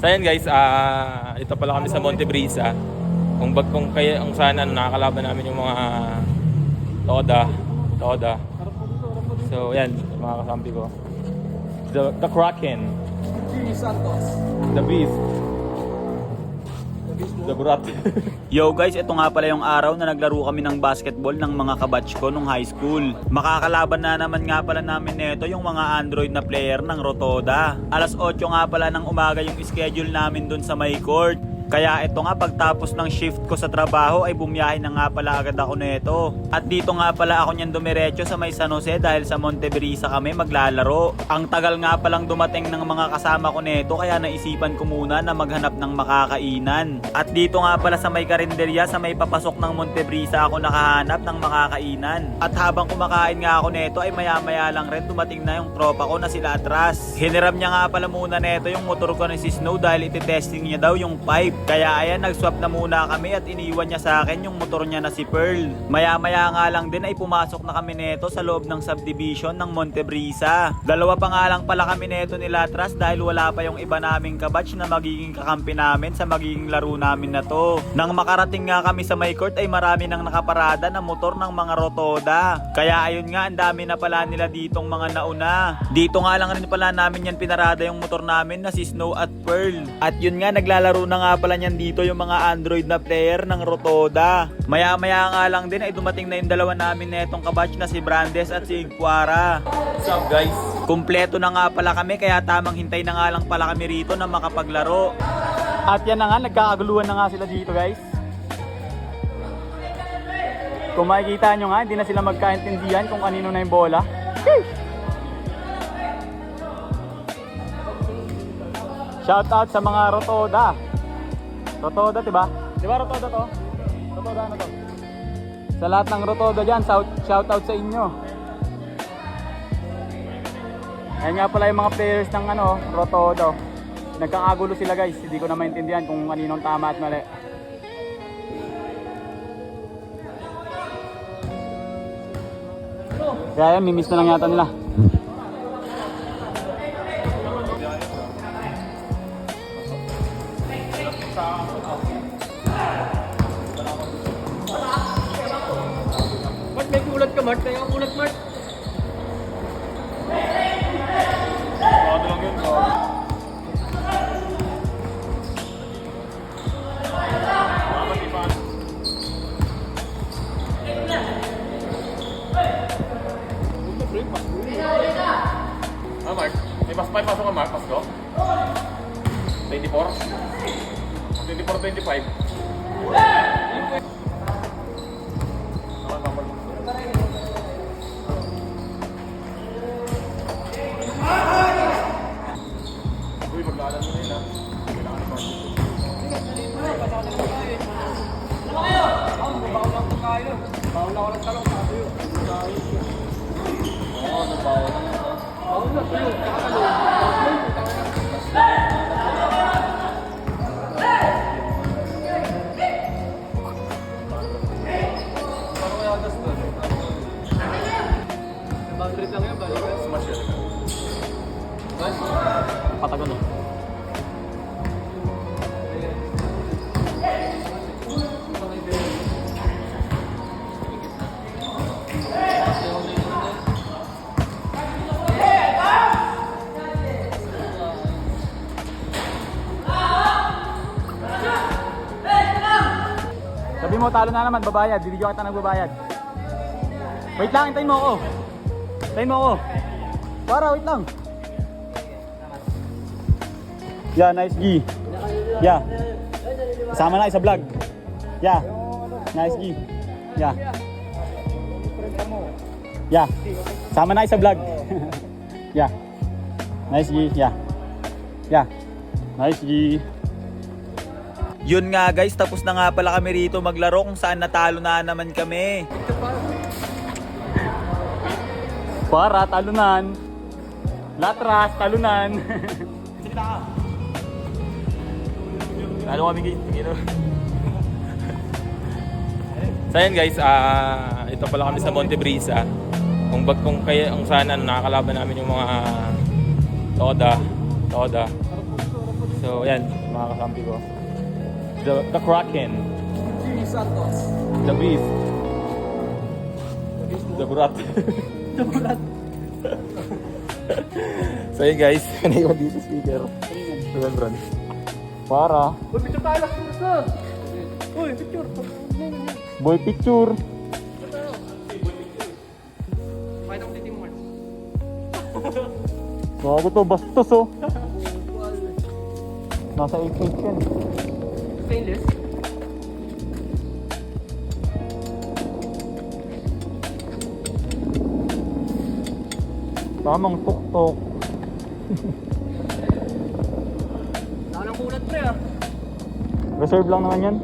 So ayan guys, ito pala kami sa Monte Brisa. Kung saan nakakalaban namin yung mga Toda. So ayan, mga kasampi ko. The Kraken. Santos. The Beast. The Brat. Yo guys, ito nga pala yung araw na naglaro kami ng basketball ng mga kabatch ko nung high school. Makakalaban na naman nga pala namin nito yung mga Android na player ng Rotoda. Alas 8 nga pala ng umaga yung schedule namin dun sa may court. Kaya ito nga pagtapos ng shift ko sa trabaho ay bumiyahe na nga pala agad ako nito. At dito nga pala ako niyan dumiretso sa may San Jose dahil sa Monte Brisa kami maglalaro. Ang tagal nga palang dumating ng mga kasama ko nito kaya naisipan ko muna na maghanap ng makakainan. At dito nga pala sa may karinderya sa may papasok ng Monte Brisa ako nakahanap ng makakainan. At habang kumakain nga ako nito ay maya lang rin dumating na yung tropa ko na sila atras. Hiniram niya nga pala muna nito yung motor ko ni si Snow dahil ititesting niya daw yung pipe. Kaya ayan, nag-swap na muna kami at iniwan niya sa akin yung motor niya na si Pearl. Maya nga lang din ay pumasok na kami neto sa loob ng subdivision ng Monte Brisa. Dalawa pa nga lang pala kami neto ni Latras dahil wala pa yung iba naming kabatch na magiging kakampi namin sa magiging laro namin na to. Nang makarating nga kami sa may court ay marami nang nakaparada na motor ng mga Rotoda. Kaya ayun nga, ang dami na pala nila ditong mga nauna. Dito nga lang rin pala namin yan pinarada yung motor namin na si Snow at Pearl. At yun nga, naglalaro na nga pala niyan dito yung mga Android na player ng Rotoda. Maya nga lang din ay dumating na yung dalawa namin na itong kabatch na si Brandes at si Igquara. What's up guys? Kumpleto na nga pala kami kaya tamang hintay na nga lang pala kami rito na makapaglaro. At yan na nga, nagkakaguluhan na nga sila dito guys. Kung makikita nyo nga, hindi na sila magkaintindihan kung kanino na yung bola. Shout out sa mga Rotoda. Rotoda, diba? Diba Rotoda to? Rotoda ano to? Sa lahat ng Rotoda dyan, shout out sa inyo. Ayan nga pala yung mga players ng Rotoda. Nagkakagulo sila guys, hindi ko na maintindihan kung kaninong tama at mali. Kaya yan, mimiss na lang yata nila. Mart, may kulat ka Mart. Kaya kulat Mart. Mark, may pasok ka Mark, Pasko? 24? 24-25? Uy, maglalan mo na yun ha. Kailangan ni Mark. Bawal lang ito kayo. Bawal lang walang talong. Sabi yun. Oo, nabawal. Bawal lang ito. Kakalong. Paano kaya agas doon? Boundary lang yan. Balik yan. Smash yun. Patagon no? Sabi mo, talo na naman, babayad. Bibigyan kita ng babayad. Wait lang, hintayin mo ako. Hintayin mo ako. Para, wait lang. Yeah, nice G. Yeah. Kasama na sa vlog. Yeah. Nice G. Yeah. Yeah. Sama na sa vlog. Yeah. Nice G. Yeah. Yeah. Nice G. Yun nga guys, tapos na nga pala kami rito maglaro kung saan natalo na naman kami. Para, talunan. Latras, talunan. Lalo kami gino. So ayan guys, ito pala kami sa Monte Brisa. Kung saan nakakalaban namin yung mga Toda. So So, yan, mga kakampi ko. The Kraken. Jimmy Santos. The Beast. The Burat. The Burat. So yun guys, naiwan dito speaker. Ron. Para Uy, picture tayo lang sa. Uy, picture. boy picture. Pakita ko dito yung marks. Bago to, bastos oh. Nasa 8 feet yan. Stainless. Tamang tuktok. Wala nang kulat pre ah. Reserve lang naman yan.